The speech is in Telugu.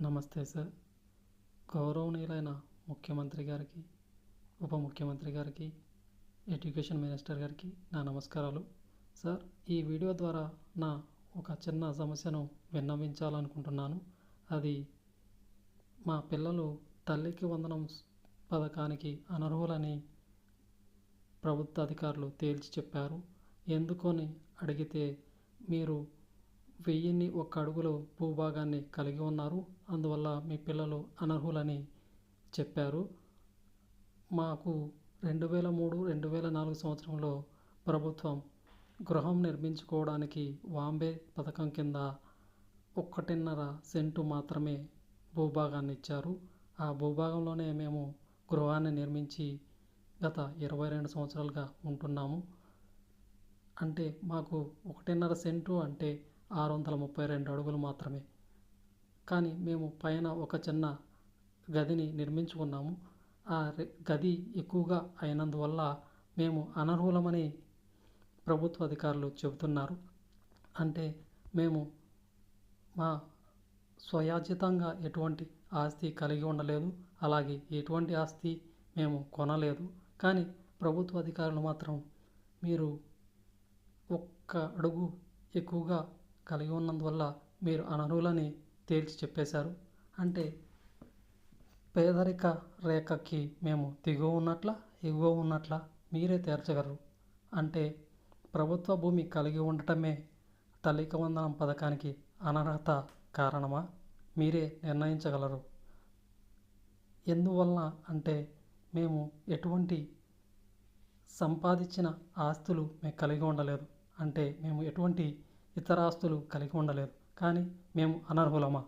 నమస్తే సార్. గౌరవనీయులైన ముఖ్యమంత్రి గారికి, ఉప ముఖ్యమంత్రి గారికి, ఎడ్యుకేషన్ మినిస్టర్ గారికి నా నమస్కారాలు. సార్, ఈ వీడియో ద్వారా నా ఒక చిన్న సమస్యను విన్నవించాలనుకుంటున్నాను. అది మా పిల్లలు తల్లికి వందనం పథకానికి అనర్హులని ప్రభుత్వ అధికారులు తేల్చి చెప్పారు. ఎందుకని అడిగితే, మీరు 1001 అడుగులు భూభాగాన్ని కలిగి ఉన్నారు, అందువల్ల మీ పిల్లలు అనర్హులని చెప్పారు. మాకు 2003-2004 సంవత్సరంలో ప్రభుత్వం గృహం నిర్మించుకోవడానికి వాంబే పథకం కింద 1.5 సెంటు మాత్రమే భూభాగాన్ని ఇచ్చారు. ఆ భూభాగంలోనే మేము గృహాన్ని నిర్మించి గత 22 సంవత్సరాలుగా ఉంటున్నాము. అంటే మాకు 1.5 సెంటు అంటే 632 అడుగులు మాత్రమే. కానీ మేము పైన ఒక చిన్న గదిని నిర్మించుకున్నాము. ఆ గది ఎక్కువగా అయినందువల్ల మేము అనర్హులమని ప్రభుత్వ అధికారులు చెబుతున్నారు. అంటే మేము మా స్వయార్జితంగా ఎటువంటి ఆస్తి కలిగి ఉండలేదు, అలాగే ఎటువంటి ఆస్తి మేము కొనలేదు. కానీ ప్రభుత్వ అధికారులు మాత్రం మీరు 1 అడుగు ఎక్కువగా కలిగి ఉన్నందువల్ల మీరు అనర్హులని తేల్చి చెప్పేశారు. అంటే పేదరిక రేఖకి మేము దిగువ ఉన్నట్లా, ఎగువ ఉన్నట్లా మీరే తేల్చగలరు. అంటే ప్రభుత్వ భూమి కలిగి ఉండటమే తల్లికి వందనం పథకానికి అనర్హత కారణమా? మీరే నిర్ణయించగలరు. ఎందువలన అంటే మేము ఎటువంటి సంపాదించిన ఆస్తులు మేము కలిగి ఉండలేదు. అంటే మేము ఎటువంటి ఇతర ఆస్తులు కలిగి ఉండలేదు. కానీ మేము అనర్హులమా?